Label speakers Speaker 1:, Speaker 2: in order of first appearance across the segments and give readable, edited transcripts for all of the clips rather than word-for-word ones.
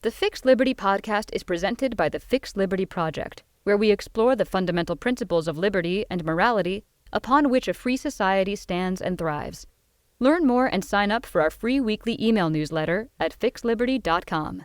Speaker 1: The Fixed Liberty podcast is presented by the Fixed Liberty Project, where we explore the fundamental principles of liberty and morality upon which a free society stands and thrives. Learn more and sign up for our free weekly email newsletter at fixedliberty.com.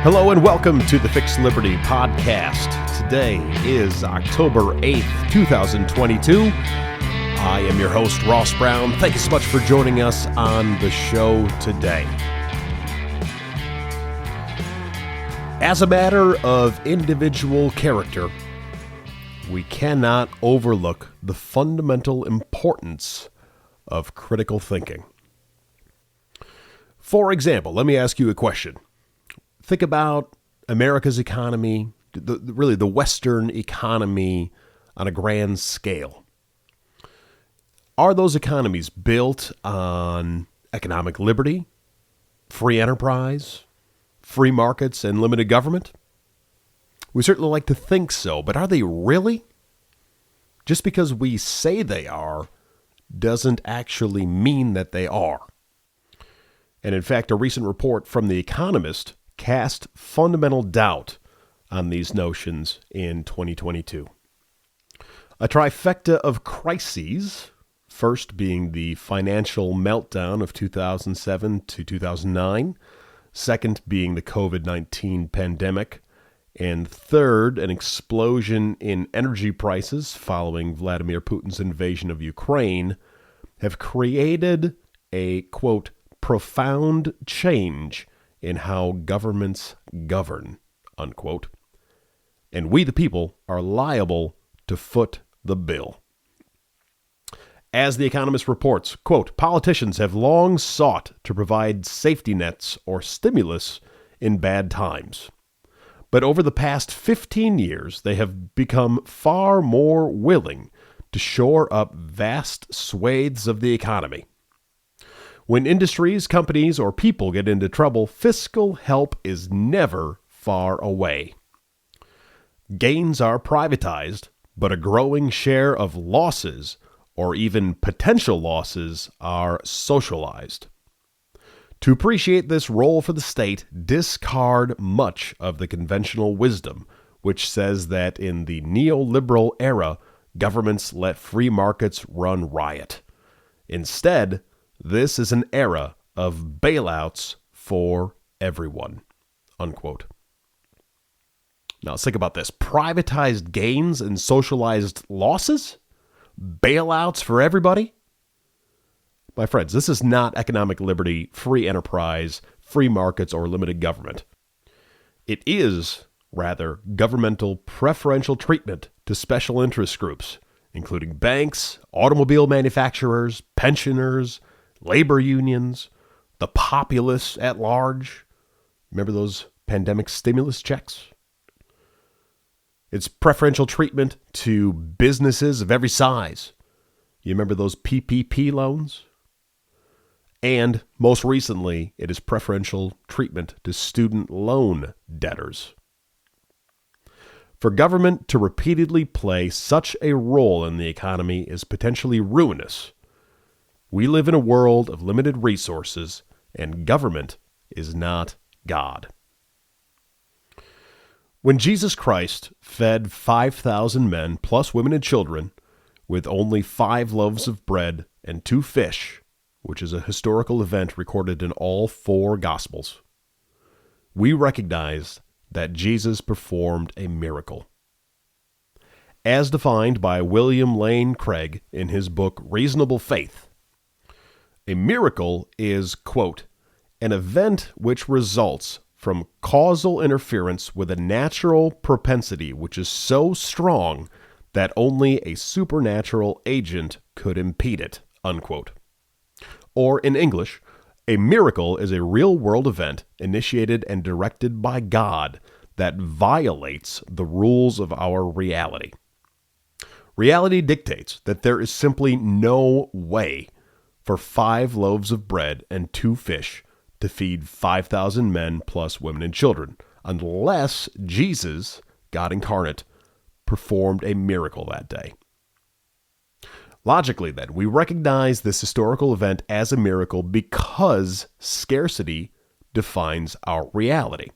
Speaker 2: Hello and welcome to the Fixed Liberty Podcast. Today is October 8th, 2022. I am your host, Ross Brown. Thank you so much for joining us on the show today. As a matter of individual character, we cannot overlook the fundamental importance of critical thinking. For example, let me ask you a question. Think about America's economy, really the Western economy on a grand scale. Are those economies built on economic liberty, free enterprise, free markets, and limited government? We certainly like to think so, but are they really? Just because we say they are doesn't actually mean that they are. And in fact, a recent report from The Economist cast fundamental doubt on these notions in 2022. A trifecta of crises, first being the financial meltdown of 2007 to 2009, second being the COVID-19 pandemic, and third, an explosion in energy prices following Vladimir Putin's invasion of Ukraine, have created a, quote, profound change in how governments govern, unquote. And we, the people, are liable to foot the bill. As The Economist reports, quote, politicians have long sought to provide safety nets or stimulus in bad times. But over the past 15 years, they have become far more willing to shore up vast swathes of the economy. When industries, companies, or people get into trouble, fiscal help is never far away. Gains are privatized, but a growing share of losses, or even potential losses, are socialized. To appreciate this role for the state, discard much of the conventional wisdom, which says that in the neoliberal era, governments let free markets run riot. Instead, this is an era of bailouts for everyone, unquote. Now let's think about this. Privatized gains and socialized losses? Bailouts for everybody? My friends, this is not economic liberty, free enterprise, free markets, or limited government. It is, rather, governmental preferential treatment to special interest groups, including banks, automobile manufacturers, pensioners, labor unions, the populace at large. Remember those pandemic stimulus checks? It's preferential treatment to businesses of every size. You remember those PPP loans? And most recently, it is preferential treatment to student loan debtors. For government to repeatedly play such a role in the economy is potentially ruinous. We live in a world of limited resources, and government is not God. When Jesus Christ fed 5,000 men, plus women and children, with only 5 loaves of bread and 2 fish, which is a historical event recorded in all 4 Gospels, we recognize that Jesus performed a miracle. As defined by William Lane Craig in his book Reasonable Faith, a miracle is, quote, an event which results from causal interference with a natural propensity which is so strong that only a supernatural agent could impede it, unquote. Or in English, a miracle is a real-world event initiated and directed by God that violates the rules of our reality. Reality dictates that there is simply no way for 5 loaves of bread and 2 fish to feed 5,000 men plus women and children, unless Jesus, God incarnate, performed a miracle that day. Logically, then, we recognize this historical event as a miracle because scarcity defines our reality.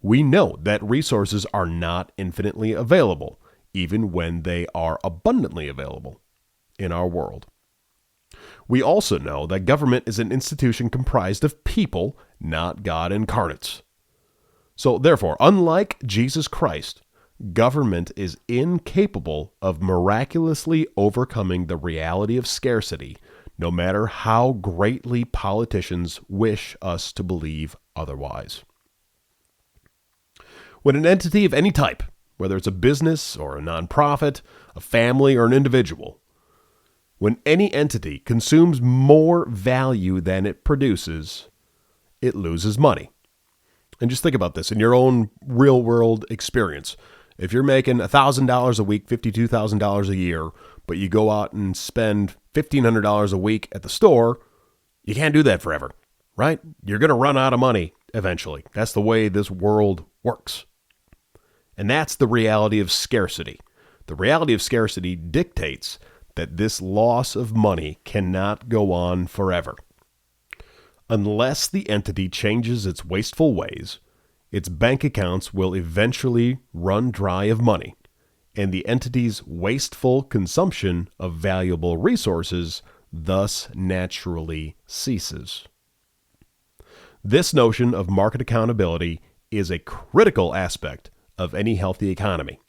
Speaker 2: We know that resources are not infinitely available, even when they are abundantly available in our world. We also know that government is an institution comprised of people, not God incarnates. So, therefore, unlike Jesus Christ, government is incapable of miraculously overcoming the reality of scarcity, no matter how greatly politicians wish us to believe otherwise. When an entity of any type, whether it's a business or a nonprofit, a family or an individual, when any entity consumes more value than it produces, it loses money. And just think about this in your own real-world experience. If you're making $1,000 a week, $52,000 a year, but you go out and spend $1,500 a week at the store, you can't do that forever, right? You're going to run out of money eventually. That's the way this world works. And that's the reality of scarcity. The reality of scarcity dictates that this loss of money cannot go on forever. Unless the entity changes its wasteful ways, its bank accounts will eventually run dry of money, and the entity's wasteful consumption of valuable resources thus naturally ceases. This notion of market accountability is a critical aspect of any healthy economy.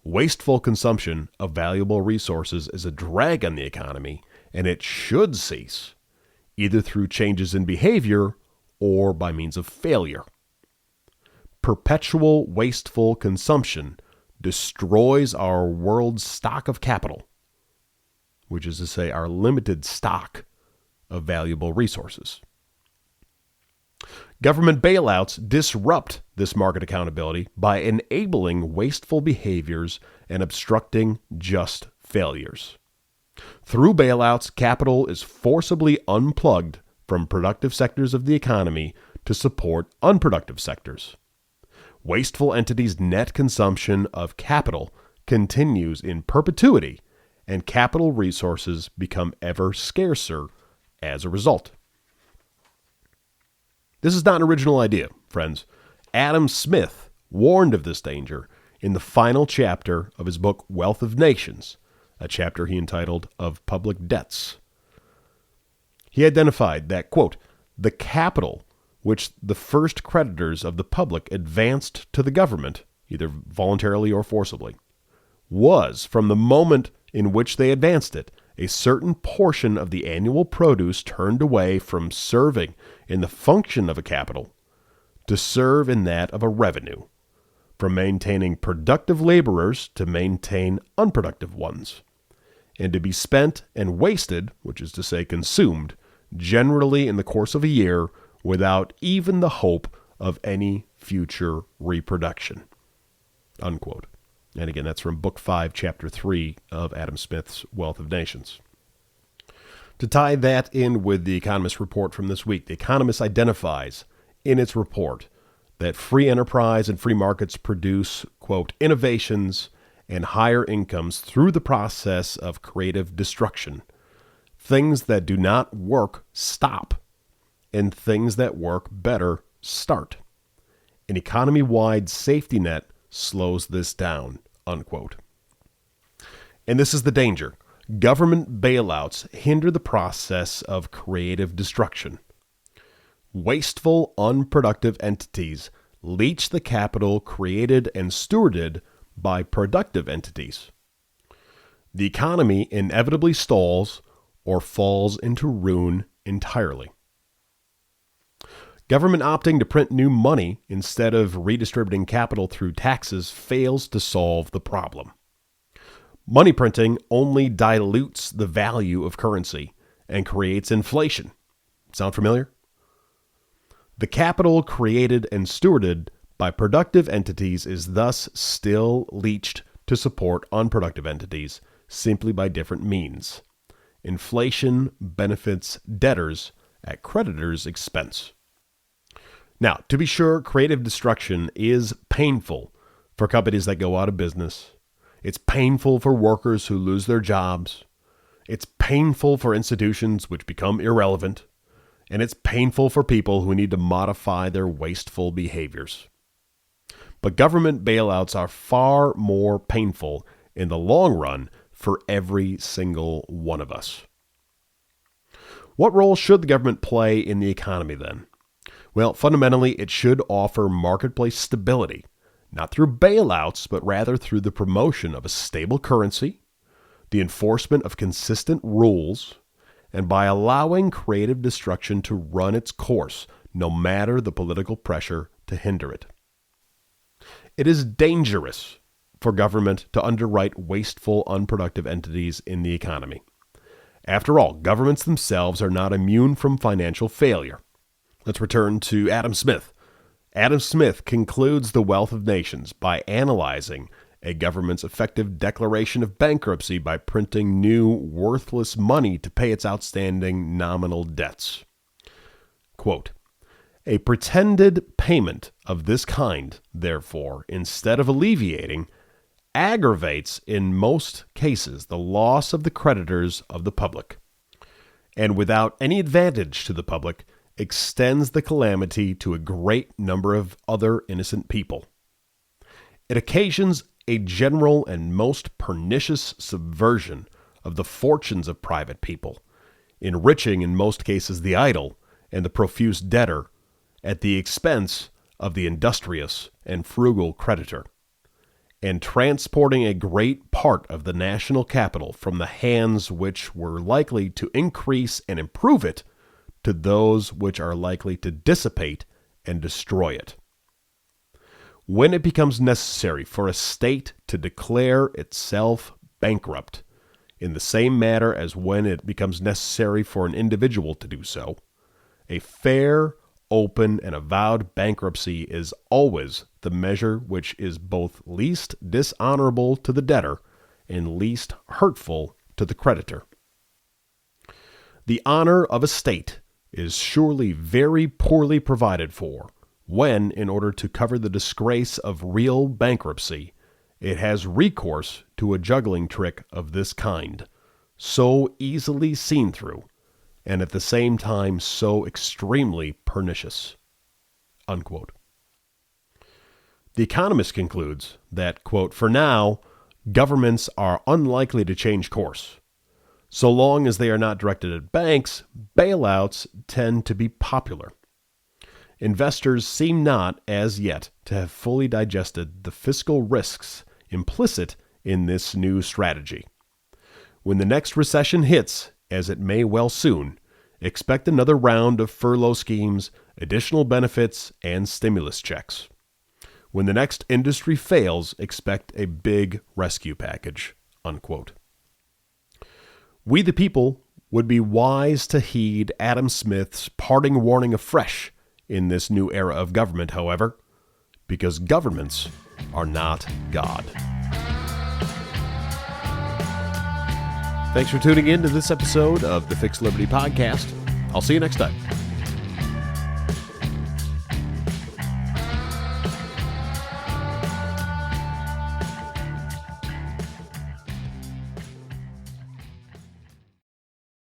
Speaker 2: Wasteful consumption of valuable resources is a drag on the economy, and it should cease, either through changes in behavior or by means of failure. Perpetual wasteful consumption destroys our world's stock of capital, which is to say our limited stock of valuable resources. Government bailouts disrupt this market accountability by enabling wasteful behaviors and obstructing just failures. Through bailouts, capital is forcibly unplugged from productive sectors of the economy to support unproductive sectors. Wasteful entities' net consumption of capital continues in perpetuity, and capital resources become ever scarcer as a result. This is not an original idea, friends. Adam Smith warned of this danger in the final chapter of his book Wealth of Nations, a chapter he entitled Of Public Debts. He identified that, quote, the capital which the first creditors of the public advanced to the government, either voluntarily or forcibly, was, from the moment in which they advanced it, a certain portion of the annual produce turned away from serving in the function of a capital to serve in that of a revenue, from maintaining productive laborers to maintain unproductive ones, and to be spent and wasted, which is to say consumed, generally in the course of a year without even the hope of any future reproduction. Unquote. And again, that's from Book 5, Chapter 3 of Adam Smith's Wealth of Nations. To tie that in with the Economist report from this week, the Economist identifies in its report that free enterprise and free markets produce, quote, innovations and higher incomes through the process of creative destruction. Things that do not work stop, and things that work better start. An economy-wide safety net slows this down, unquote. And this is the danger. Government bailouts hinder the process of creative destruction. Wasteful, unproductive entities leach the capital created and stewarded by productive entities. The economy inevitably stalls or falls into ruin entirely. Government opting to print new money instead of redistributing capital through taxes fails to solve the problem. Money printing only dilutes the value of currency and creates inflation. Sound familiar? The capital created and stewarded by productive entities is thus still leached to support unproductive entities, simply by different means. Inflation benefits debtors at creditors' expense. Now, to be sure, creative destruction is painful for companies that go out of business. It's painful for workers who lose their jobs. It's painful for institutions which become irrelevant. And it's painful for people who need to modify their wasteful behaviors. But government bailouts are far more painful in the long run for every single one of us. What role should the government play in the economy then? Well, fundamentally, it should offer marketplace stability, not through bailouts, but rather through the promotion of a stable currency, the enforcement of consistent rules, and by allowing creative destruction to run its course, no matter the political pressure to hinder it. It is dangerous for government to underwrite wasteful, unproductive entities in the economy. After all, governments themselves are not immune from financial failure. Let's return to Adam Smith. Adam Smith concludes The Wealth of Nations by analyzing a government's effective declaration of bankruptcy by printing new, worthless money to pay its outstanding nominal debts. Quote, "A pretended payment of this kind, therefore, instead of alleviating, aggravates in most cases the loss of the creditors of the public, and without any advantage to the public, extends the calamity to a great number of other innocent people. It occasions a general and most pernicious subversion of the fortunes of private people, enriching in most cases the idle and the profuse debtor at the expense of the industrious and frugal creditor, and transporting a great part of the national capital from the hands which were likely to increase and improve it to those which are likely to dissipate and destroy it. When it becomes necessary for a state to declare itself bankrupt, in the same manner as when it becomes necessary for an individual to do so, a fair, open, and avowed bankruptcy is always the measure which is both least dishonorable to the debtor and least hurtful to the creditor. The honor of a state is surely very poorly provided for when, in order to cover the disgrace of real bankruptcy, it has recourse to a juggling trick of this kind, so easily seen through, and at the same time so extremely pernicious." Unquote. The Economist concludes that, quote, "For now, governments are unlikely to change course. So long as they are not directed at banks, bailouts tend to be popular. Investors seem not, as yet, to have fully digested the fiscal risks implicit in this new strategy. When the next recession hits, as it may well soon, expect another round of furlough schemes, additional benefits, and stimulus checks. When the next industry fails, expect a big rescue package." Unquote. We the people would be wise to heed Adam Smith's parting warning afresh in this new era of government, however, because governments are not God. Thanks for tuning in to this episode of the Fixed Liberty Podcast. I'll see you next time.